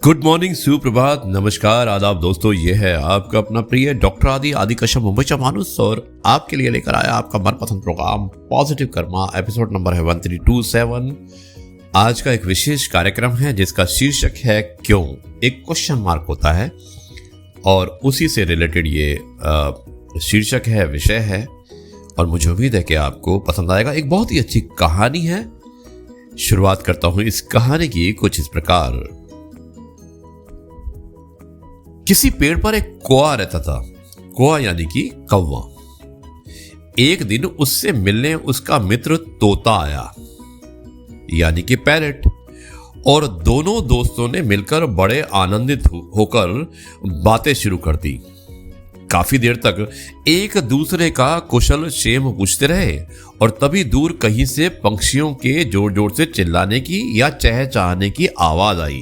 Good morning, सुप्रभात, नमस्कार, आदाब दोस्तों। ये है आपका अपना प्रिय डॉक्टर आदि कश्यप मुंबईचा माणूस और आपके लिए लेकर आया आपका मनपसंद program positive karma. Episode number है 1327। आज का एक विशेष कार्यक्रम है जिसका शीर्षक है क्यों। एक क्वेश्चन मार्क होता है और उसी से रिलेटेड ये शीर्षक है, विषय है और मुझे उम्मीद है कि आपको पसंद आएगा। एक बहुत ही अच्छी कहानी है। शुरुआत करता हूं इस कहानी की कुछ इस प्रकार। किसी पेड़ पर एक कौआ रहता था। कौआ यानी कि कौवा। एक दिन उससे मिलने उसका मित्र तोता आया यानी कि पैरट, और दोनों दोस्तों ने मिलकर बड़े आनंदित होकर बातें शुरू कर दी। काफी देर तक एक दूसरे का कुशल क्षेम पूछते रहे और तभी दूर कहीं से पंछियों के जोर जोर से चिल्लाने की या चहचहाने की आवाज आई।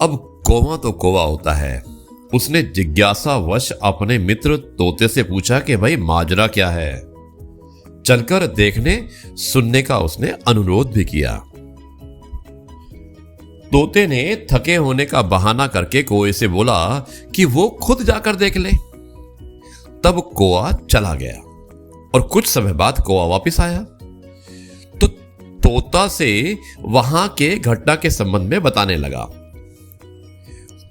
अब कौवा तो कौवा होता है। उसने जिज्ञासावश अपने मित्र तोते से पूछा कि भाई माजरा क्या है। चलकर देखने सुनने का उसने अनुरोध भी किया। तोते ने थके होने का बहाना करके कौवे से बोला कि वो खुद जाकर देख ले। तब कौवा चला गया और कुछ समय बाद कौवा वापस आया तो तोता से वहां के घटना के संबंध में बताने लगा।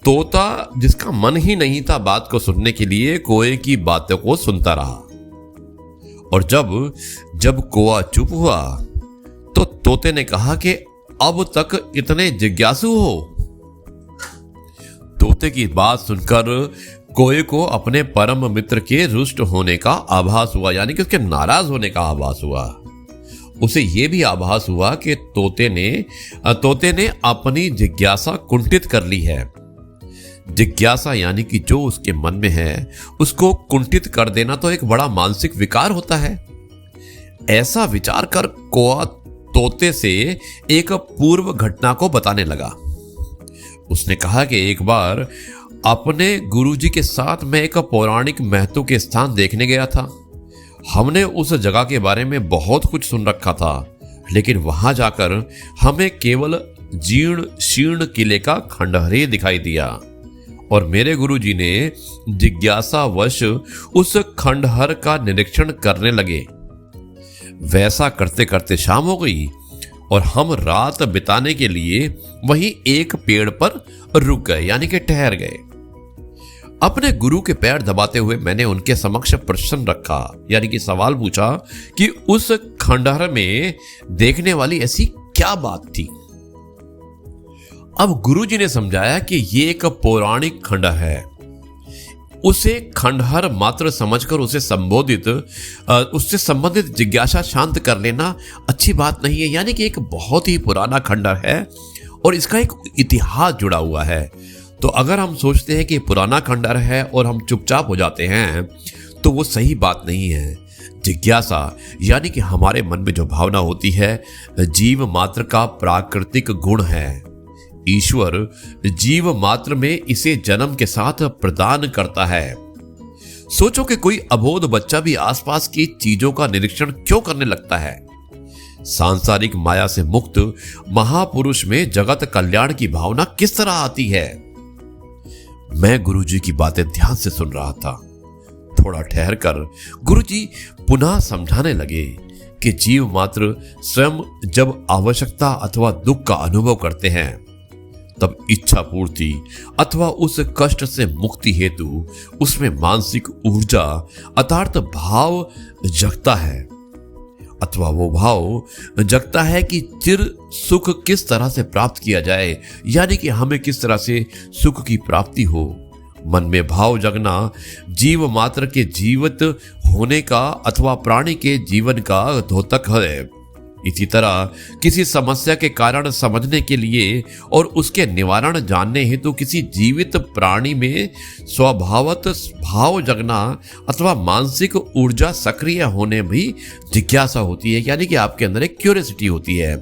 तोता, जिसका मन ही नहीं था बात को सुनने के लिए, कौवे की बातों को सुनता रहा और जब कौवा चुप हुआ तो तोते ने कहा कि अब तक इतने जिज्ञासु हो। तोते की बात सुनकर कौवे को अपने परम मित्र के रुष्ट होने का आभास हुआ, यानी कि उसके नाराज होने का आभास हुआ। उसे यह भी आभास हुआ कि तोते ने अपनी जिज्ञासा कुंठित कर ली है। जिज्ञासा यानी कि जो उसके मन में है उसको कुंठित कर देना तो एक बड़ा मानसिक विकार होता है। ऐसा विचार कर कौवा तोते से एक पूर्व घटना को बताने लगा। उसने कहा कि एक बार अपने गुरुजी के साथ मैं एक पौराणिक महत्व के स्थान देखने गया था। हमने उस जगह के बारे में बहुत कुछ सुन रखा था, लेकिन वहां जाकर हमें केवल जीर्ण शीर्ण किले का खंडहर ही दिखाई दिया और मेरे गुरुजी ने जिज्ञासावश उस खंडहर का निरीक्षण करने लगे। वैसा करते करते शाम हो गई और हम रात बिताने के लिए वहीं एक पेड़ पर रुक गए, यानी कि ठहर गए। अपने गुरु के पैर दबाते हुए मैंने उनके समक्ष प्रश्न रखा, यानी कि सवाल पूछा कि उस खंडहर में देखने वाली ऐसी क्या बात थी। अब गुरुजी ने समझाया कि ये एक पौराणिक खंडहर है। उसे खंडहर मात्र समझकर उससे संबंधित जिज्ञासा शांत कर लेना अच्छी बात नहीं है, यानी कि एक बहुत ही पुराना खंडहर है और इसका एक इतिहास जुड़ा हुआ है। तो अगर हम सोचते हैं कि पुराना खंडहर है और हम चुपचाप हो जाते हैं तो वो सही बात नहीं है। जिज्ञासा यानी कि हमारे मन में जो भावना होती है जीव मात्र का प्राकृतिक गुण है। ईश्वर जीव मात्र में इसे जन्म के साथ प्रदान करता है। सोचो कि कोई अबोध बच्चा भी आसपास की चीजों का निरीक्षण क्यों करने लगता है। सांसारिक माया से मुक्त महापुरुष में जगत कल्याण की भावना किस तरह आती है। मैं गुरुजी की बातें ध्यान से सुन रहा था। थोड़ा ठहर कर गुरुजी पुनः समझाने लगे कि जीव मात्र स्वयं जब आवश्यकता अथवा दुख का अनुभव करते हैं तब इच्छा पूर्ति अथवा उस कष्ट से मुक्ति हेतु उसमें मानसिक ऊर्जा अर्थात भाव जगता है, अथवा वो भाव जगता है कि चिर सुख किस तरह से प्राप्त किया जाए, यानी कि हमें किस तरह से सुख की प्राप्ति हो। मन में भाव जगना जीव मात्र के जीवित होने का अथवा प्राणी के जीवन का द्योतक है। इसी तरह किसी समस्या के कारण समझने के लिए और उसके निवारण जानने हेतु किसी जीवित प्राणी में स्वभावत भाव जगना अथवा मानसिक ऊर्जा सक्रिय होने भी जिज्ञासा होती है, यानी कि आपके अंदर एक क्यूरियोसिटी होती है।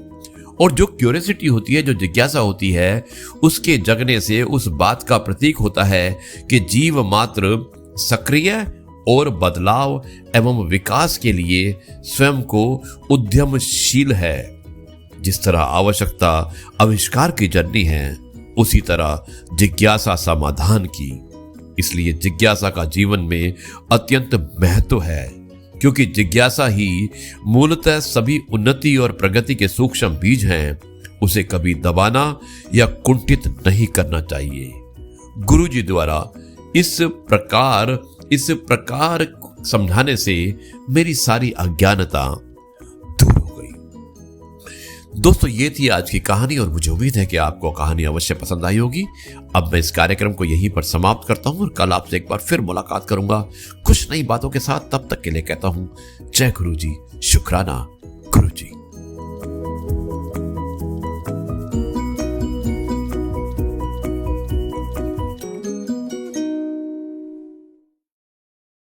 और जो क्यूरियोसिटी होती है, जो जिज्ञासा होती है, उसके जगने से उस बात का प्रतीक होता है कि जीव मात्र सक्रिय और बदलाव एवं विकास के लिए स्वयं को उद्यमशील है। जिस तरह आवश्यकता आविष्कार की जननी है, उसी तरह जिज्ञासा समाधान की। इसलिए जिज्ञासा का जीवन में अत्यंत महत्व है, क्योंकि जिज्ञासा ही मूलतः सभी उन्नति और प्रगति के सूक्ष्म बीज हैं। उसे कभी दबाना या कुंठित नहीं करना चाहिए। गुरु जी द्वारा इस प्रकार समझाने से मेरी सारी अज्ञानता दूर हो गई। दोस्तों, ये थी आज की कहानी और मुझे उम्मीद है कि आपको कहानी अवश्य पसंद आई होगी। अब मैं इस कार्यक्रम को यहीं पर समाप्त करता हूं और कल आपसे एक बार फिर मुलाकात करूंगा कुछ नई बातों के साथ। तब तक के लिए कहता हूं जय गुरु जी, शुक्राना।